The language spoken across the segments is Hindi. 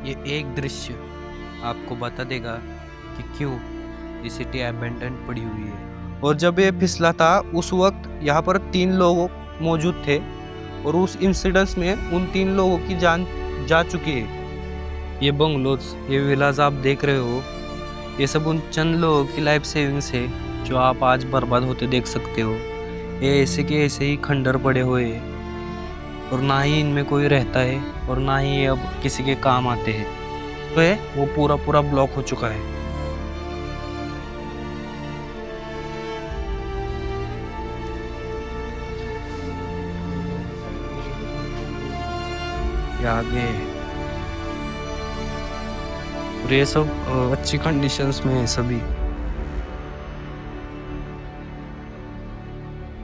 ये एक दृश्य आपको बता देगा कि क्यों ये सिटी अबैंडन पड़ी हुई है। और जब ये फिसला था उस वक्त यहाँ पर 3 लोग मौजूद थे और उस इंसिडेंस में उन 3 लोगों की जान जा चुकी है। ये बंगलोज, ये विलाज आप देख रहे हो, ये सब उन चंद लोगों की लाइफ सेविंग्स है जो आप आज बर्बाद होते देख सकते हो। ये ऐसे के ऐसे ही खंडर पड़े हुए हैं और ना ही इनमें कोई रहता है और ना ही ये अब किसी के काम आते हैं। तो ये वो पूरा पूरा ब्लॉक हो चुका है। ये आगे है। और ये सब अच्छी कंडीशंस में है सभी।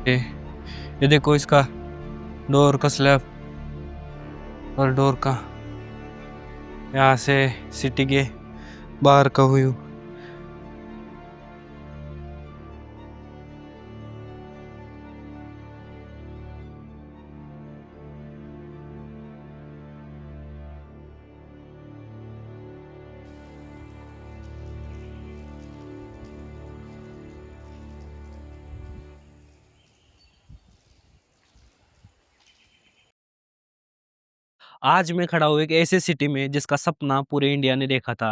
ये देखो इसका डोर का स्लैब और डोर का यहाँ से सिटी के बाहर का व्यू। आज मैं खड़ा हूँ एक ऐसे सिटी में जिसका सपना पूरे इंडिया ने देखा था।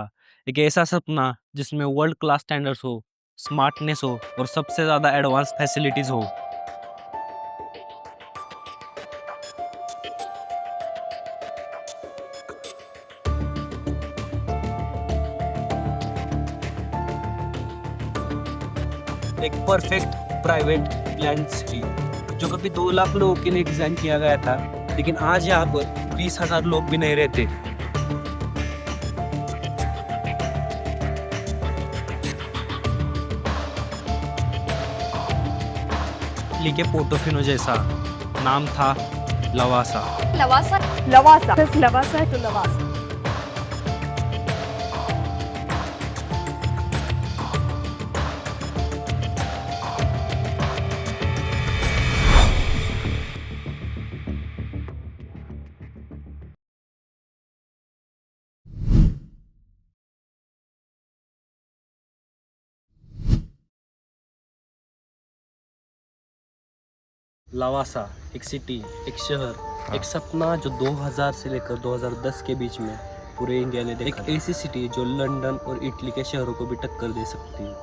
एक ऐसा सपना जिसमें वर्ल्ड क्लास स्टैंडर्ड्स हो, स्मार्टनेस हो और सबसे ज़्यादा एडवांस फैसिलिटीज़ हो। एक परफेक्ट प्राइवेट प्लान सिटी जो कभी 2 लाख लोगों के लिए डिज़ाइन किया गया था, लेकिन आज यहाँ पर 20,000 लोग भी नहीं रहते। दिल्ली के पोर्टोफिनो जैसा नाम था लवासा। लवासा लवासा लवासा to लवासा। लवासा एक सिटी, एक शहर, एक सपना जो 2000 से लेकर 2010 के बीच में पूरे इंडिया ने देखा। एक ऐसी सिटी जो लंदन और इटली के शहरों को भी टक्कर दे सकती है,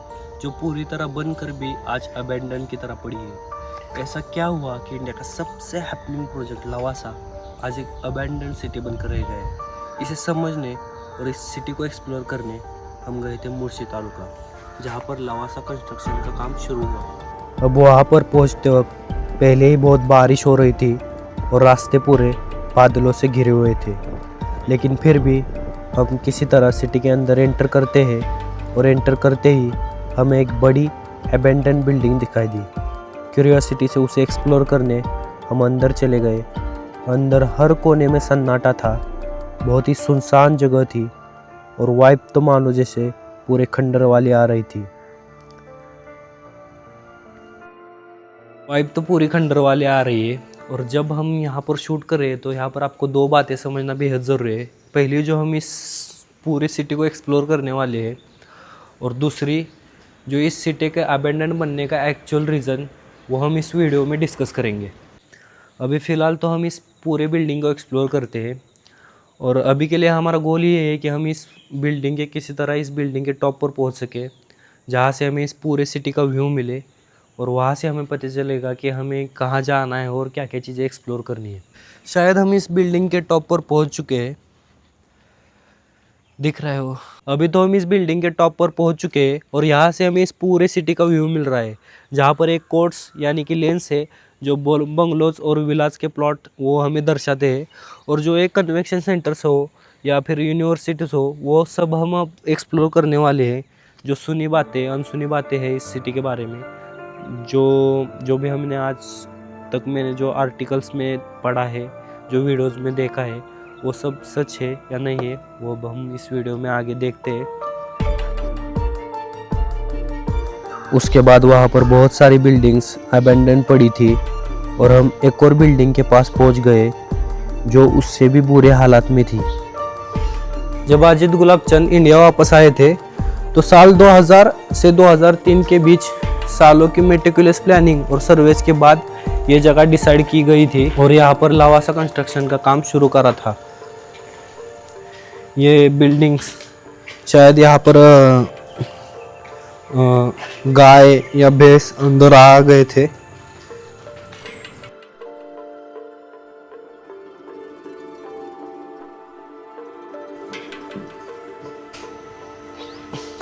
जो पूरी तरह बनकर भी आज अबैंडन की तरह पड़ी है। ऐसा क्या हुआ कि इंडिया का सबसे हैपनिंग प्रोजेक्ट लवासा आज एक अबैंडन सिटी बनकर रह गया है? इसे समझने और इस सिटी को एक्सप्लोर करने हम गए थे मुर्शी तालुका, जहाँ पर लवासा कंस्ट्रक्शन का काम शुरू हुआ। अब वहाँ पर पहुँचते वक्त पहले ही बहुत बारिश हो रही थी और रास्ते पूरे बादलों से घिरे हुए थे, लेकिन फिर भी हम किसी तरह सिटी के अंदर एंटर करते हैं और एंटर करते ही हमें एक बड़ी अबैंडन बिल्डिंग दिखाई दी। क्यूरियोसिटी से उसे एक्सप्लोर करने हम अंदर चले गए। अंदर हर कोने में सन्नाटा था, बहुत ही सुनसान जगह थी और वाइब तो मानो जैसे पूरे खंडर वाली आ रही थी। वाइब तो पूरी खंडर वाले आ रही है। और जब हम यहाँ पर शूट कर रहे हैं तो यहाँ पर आपको 2 बातें समझना बेहद ज़रूरी है। पहली, जो हम इस पूरी सिटी को एक्सप्लोर करने वाले हैं, और दूसरी, जो इस सिटी के अबैंडन बनने का एक्चुअल रीज़न, वो हम इस वीडियो में डिस्कस करेंगे। अभी फ़िलहाल तो हम इस पूरे बिल्डिंग को एक्सप्लोर करते हैं और अभी के लिए हमारा गोल ये है कि हम इस बिल्डिंग के किसी तरह इस बिल्डिंग के टॉप पर पहुँच सके, जहाँ से हमें इस पूरे सिटी का व्यू मिले और वहाँ से हमें पता चलेगा कि हमें कहाँ जाना है और क्या क्या चीज़ें एक्सप्लोर करनी है। शायद हम इस बिल्डिंग के टॉप पर पहुँच चुके हैं, दिख रहा है वो। अभी तो हम इस बिल्डिंग के टॉप पर पहुँच चुके हैं और यहाँ से हमें इस पूरे सिटी का व्यू मिल रहा है, जहाँ पर एक कोर्ट्स यानी कि लेंस है जो बंगलोज और विलाज के प्लॉट वो हमें दर्शाते हैं, और जो एक कन्वेंशन सेंटर्स हो या फिर यूनिवर्सिटीज़ हो, वो सब हम अब एक्सप्लोर करने वाले हैं। जो सुनी बातें अनसुनी बातें हैं इस सिटी के बारे में, जो भी हमने आज तक मैंने जो आर्टिकल्स में पढ़ा है, जो वीडियोस में देखा है, वो सब सच है या नहीं है, वो अब हम इस वीडियो में आगे देखते हैं। उसके बाद वहाँ पर बहुत सारी बिल्डिंग्स अबैंडन पड़ी थी और हम एक और बिल्डिंग के पास पहुँच गए जो उससे भी बुरे हालात में थी। जब अजित गुलाबचंद इंडिया वापस आए थे तो साल 2000 से 2003 के बीच सालों की मेटिकुलस प्लानिंग और सर्वेस के बाद ये जगह डिसाइड की गई थी और यहाँ पर लावासा कंस्ट्रक्शन का काम शुरू करा था। ये बिल्डिंग्स शायद यहाँ पर गाय या भैंस अंदर आ गए थे।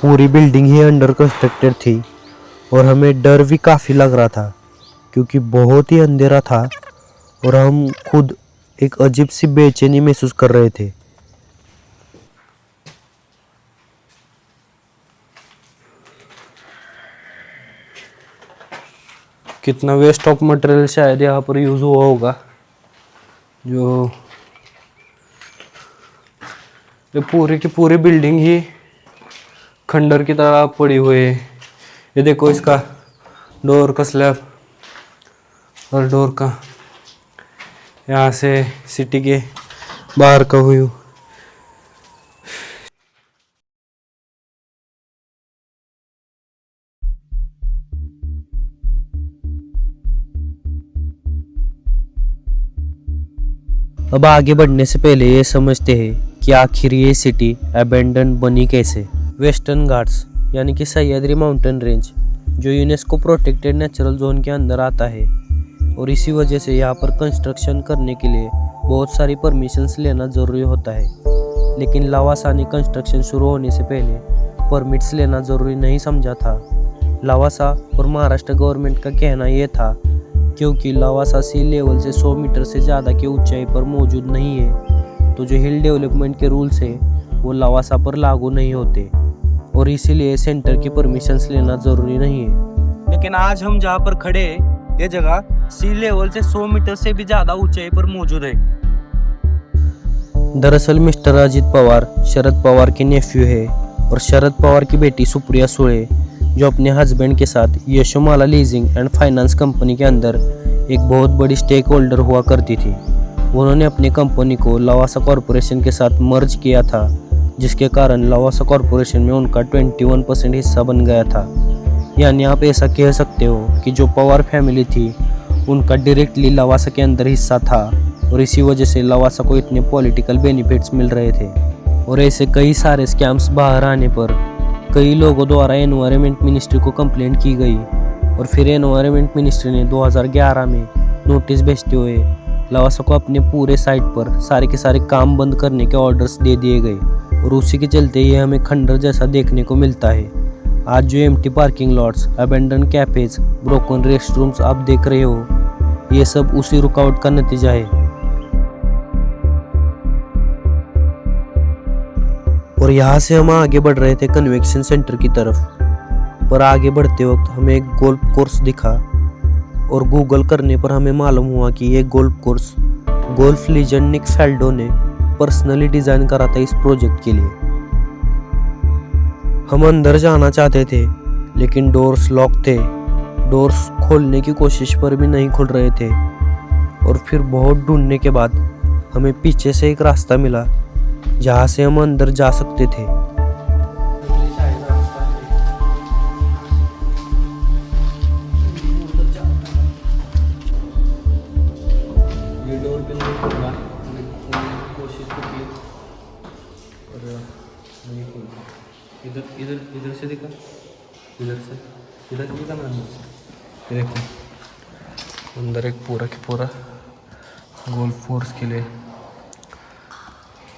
पूरी बिल्डिंग ही अंडर कंस्ट्रक्टेड थी और हमें डर भी काफ़ी लग रहा था क्योंकि बहुत ही अंधेरा था और हम खुद एक अजीब सी बेचैनी महसूस कर रहे थे। कितना वेस्ट ऑफ मटेरियल शायद यहाँ पर यूज़ हुआ होगा। जो ये पूरी की पूरी बिल्डिंग ही खंडर की तरह पड़ी हुई है। ये देखो इसका डोर का स्लैब और डोर का यहाँ से सिटी के बाहर का व्यू। अब आगे बढ़ने से पहले ये समझते हैं कि आखिर ये सिटी अबेंडन बनी कैसे। वेस्टर्न घाट्स यानी कि सह्याद्री माउंटेन रेंज जो यूनेस्को प्रोटेक्टेड नेचुरल जोन के अंदर आता है और इसी वजह से यहाँ पर कंस्ट्रक्शन करने के लिए बहुत सारी परमिशंस लेना ज़रूरी होता है। लेकिन लावासा ने कंस्ट्रक्शन शुरू होने से पहले परमिट्स लेना ज़रूरी नहीं समझा था। लावासा और महाराष्ट्र गवर्नमेंट का कहना यह था क्योंकि लावासा सी लेवल से 100 मीटर से ज़्यादा की ऊंचाई पर मौजूद नहीं है तो जो हिल डेवलपमेंट के रूल्स हैं वो लावासा पर लागू नहीं होते और इसीलिए सेंटर की परमिशंस लेना ज़रूरी नहीं है। लेकिन आज हम जहाँ पर खड़े हैं ये जगह सी लेवल से 100 मीटर से भी ज़्यादा ऊंचाई पर मौजूद है। दरअसल मिस्टर अजित पवार शरद पवार के नेफ्यू है और शरद पवार की बेटी सुप्रिया सुळे जो अपने हस्बैंड के साथ यशोमाला लीजिंग एंड फाइनेंस कंपनी के अंदर एक बहुत बड़ी स्टेक होल्डर हुआ करती थी। उन्होंने अपनी कंपनी को लावासा कॉरपोरेशन के साथ मर्ज किया था जिसके कारण लावासा कॉरपोरेशन में उनका 21% हिस्सा बन गया था। यानी आप ऐसा कह सकते हो कि जो पवार फैमिली थी उनका डायरेक्टली लावासा के अंदर हिस्सा था और इसी वजह से लावासा को इतने पॉलिटिकल बेनिफिट्स मिल रहे थे। और ऐसे कई सारे स्कैम्स बाहर आने पर कई लोगों द्वारा एनवायरनमेंट मिनिस्ट्री को कंप्लेंट की गई और फिर एनवायरनमेंट मिनिस्ट्री ने 2011 में नोटिस भेजते हुए लावासा को अपने पूरे साइट पर सारे के सारे काम बंद करने के ऑर्डर्स दे दिए गए और उसी के चलते ये हमें खंडर जैसा देखने को मिलता है। आज जो empty parking lots, abandon cafes, broken rest rooms आप देख रहे हो ये सब उसी रुकावट का नतीजा है। और यहाँ से हम आगे बढ़ रहे थे कन्वेंशन सेंटर की तरफ, पर आगे बढ़ते वक्त हमें एक गोल्फ कोर्स दिखा और गूगल करने पर हमें मालूम हुआ कि ये गोल्फ कोर्स गोल्फ लीजेंड निक फेल्डो ने पर्सनली डिज़ाइन करा था इस प्रोजेक्ट के लिए। हम अंदर जाना चाहते थे लेकिन डोर्स लॉक थे। डोर्स खोलने की कोशिश पर भी नहीं खुल रहे थे और फिर बहुत ढूंढने के बाद हमें पीछे से एक रास्ता मिला जहाँ से हम अंदर जा सकते थे। ये डोर पे नहीं खुला, कोशिश तो की और नहीं खुला। इधर इधर इधर से दिखा, इधर से दिखा मैंने से। ये देखो अंदर एक पूरा की पूरा गोल्फ कोर्स के लिए,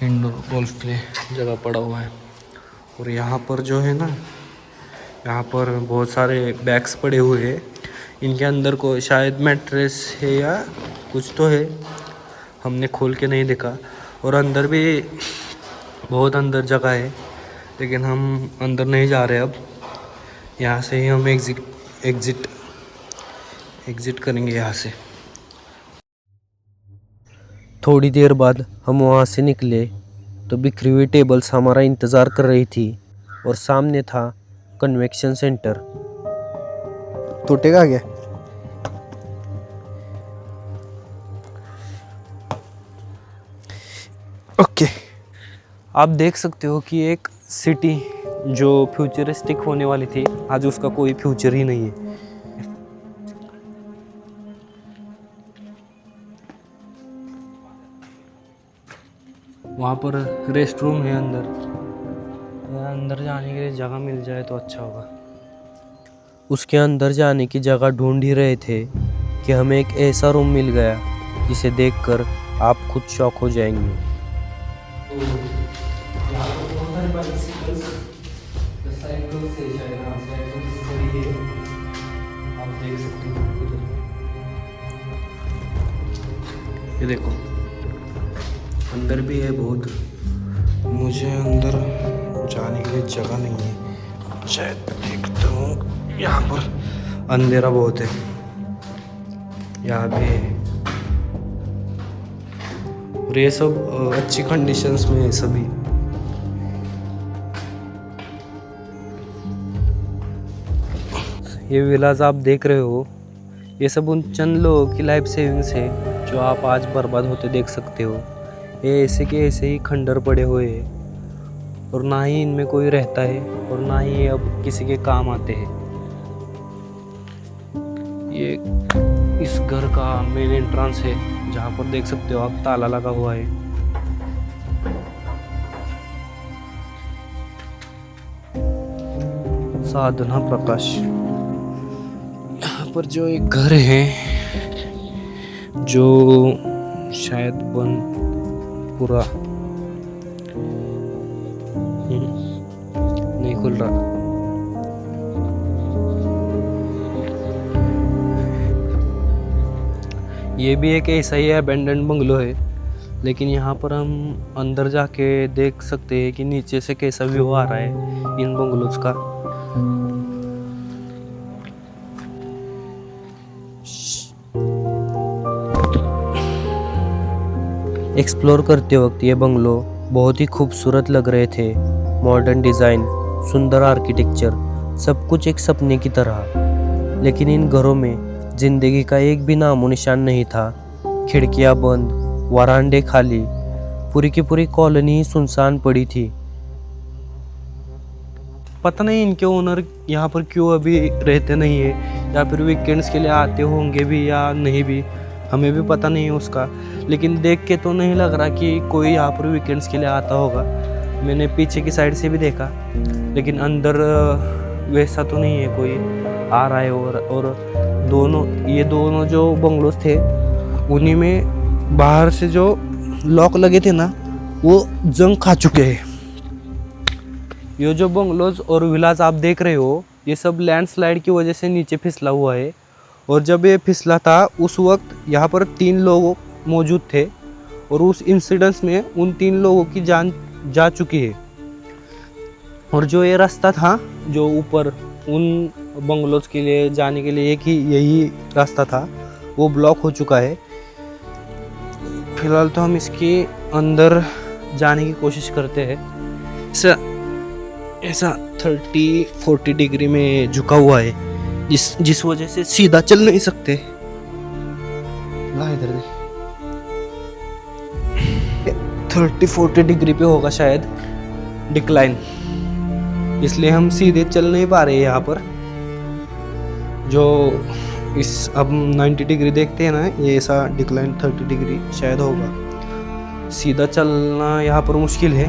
इंडोर गोल्फ के लिए जगह पड़ा हुआ है। और यहाँ पर जो है ना, यहाँ पर बहुत सारे बैग्स पड़े हुए हैं। इनके अंदर को शायद मैट्रेस है या कुछ तो है, हमने खोल के नहीं देखा। और अंदर भी बहुत अंदर जगह है लेकिन हम अंदर नहीं जा रहे। अब यहाँ से ही हम एग्ज़िट करेंगे यहाँ से। थोड़ी देर बाद हम वहाँ से निकले तो बिखरी हुई टेबल्स हमारा इंतज़ार कर रही थी और सामने था कन्वेंशन सेंटर। टूटेगा क्या? ओके, आप देख सकते हो कि एक सिटी जो फ्यूचरिस्टिक होने वाली थी, आज उसका कोई फ्यूचर ही नहीं है। वहाँ पर रेस्ट रूम है अंदर, अंदर जाने के लिए जगह मिल जाए तो अच्छा होगा। उसके अंदर जाने की जगह ढूंढ ही रहे थे कि हमें एक ऐसा रूम मिल गया जिसे देखकर आप खुद शॉक हो जाएंगे। ये देखो अंदर भी है बहुत। मुझे अंदर जाने के लिए जगह नहीं है, शायद देखता हूँ। यहाँ पर अंधेरा बहुत है, यहाँ भी है। और ये सब अच्छी कंडीशंस में है सभी। ये विलाज आप देख रहे हो, ये सब उन चंद लोगों की लाइफ सेविंग्स है जो आप आज बर्बाद होते देख सकते हो। ये ऐसे के ऐसे ही खंडर पड़े हुए हैं और ना ही इनमें कोई रहता है और ना ही ये अब किसी के काम आते हैं। ये इस घर का मेन एंट्रेंस है, जहाँ पर देख सकते हो आप ताला लगा हुआ है। साधना प्रकाश। यहाँ पर जो एक घर है जो शायद बंद पूरा नहीं खुल रहा। ये भी एक ऐसा ही अबैंडन्ड बंगलो है, लेकिन यहाँ पर हम अंदर जाके देख सकते हैं कि नीचे से कैसा व्यू आ रहा है इन बंगलोज का। एक्सप्लोर करते वक्त ये बंगलो बहुत ही खूबसूरत लग रहे थे। मॉडर्न डिज़ाइन, सुंदर आर्किटेक्चर, सब कुछ एक सपने की तरह। लेकिन इन घरों में जिंदगी का एक भी नामो निशान नहीं था। खिड़कियां बंद, वरांडे खाली, पूरी की पूरी कॉलोनी ही सुनसान पड़ी थी। पता नहीं इनके ओनर यहाँ पर क्यों अभी रहते नहीं है, या फिर वीकेंड्स के लिए आते होंगे भी या नहीं भी, हमें भी पता नहीं है उसका। लेकिन देख के तो नहीं लग रहा कि कोई यहाँ पर वीकेंड्स के लिए आता होगा। मैंने पीछे की साइड से भी देखा, लेकिन अंदर वैसा तो नहीं है कोई आ रहा है। और ये दोनों जो बंगलोज थे, उन्हीं में बाहर से जो लॉक लगे थे ना, वो जंग खा चुके हैं। ये जो बंगलोज और विलाज आप देख रहे हो, ये सब लैंडस्लाइड की वजह से नीचे फिसला हुआ है। और जब ये फिसला था उस वक्त यहाँ पर 3 लोग मौजूद थे और उस इंसिडेंस में उन 3 लोगों की जान जा चुकी है। और जो ये रास्ता था जो ऊपर उन बंगलोज के लिए जाने के लिए यही रास्ता था, वो ब्लॉक हो चुका है। फिलहाल तो हम इसके अंदर जाने की कोशिश करते हैं। ऐसा 30-40 डिग्री में झुका हुआ है, जिस वजह से सीधा चल नहीं सकते। इधर 30-40 डिग्री पे होगा शायद डिक्लाइन, इसलिए हम सीधे चल नहीं पा रहे हैं यहाँ पर। जो इस अब 90 डिग्री देखते हैं ना, ये ऐसा डिक्लाइन 30 डिग्री शायद होगा। सीधा चलना यहाँ पर मुश्किल है।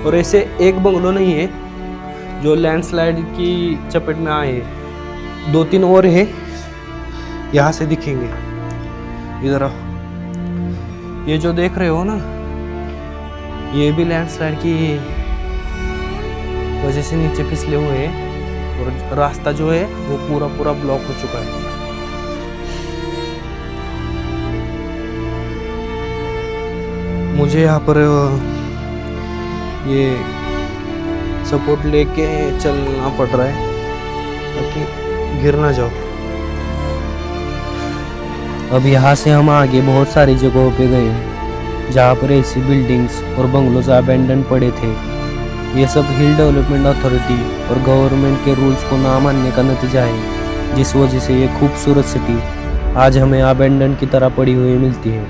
और ऐसे एक बंगलो नहीं है जो लैंडस्लाइड की चपेट में आए, 2-3 और है, यहाँ से दिखेंगे। इधर आओ, ये जो देख रहे हो ना, ये भी लैंडस्लाइड की वजह से नीचे फिसले हुए हैं और रास्ता जो है वो पूरा ब्लॉक हो चुका है। मुझे यहाँ पर ये सपोर्ट लेके चलना पड़ रहा है ताकि गिर ना जाओ। अब यहाँ से हम आगे बहुत सारी जगहों पे गए जहाँ पर ऐसी बिल्डिंग्स और बंगलोज अबैंडन पड़े थे। ये सब हिल डेवलपमेंट अथॉरिटी और गवर्नमेंट के रूल्स को ना मानने का नतीजा है, जिस वजह से ये खूबसूरत सिटी आज हमें अबैंडन की तरह पड़ी हुई मिलती है।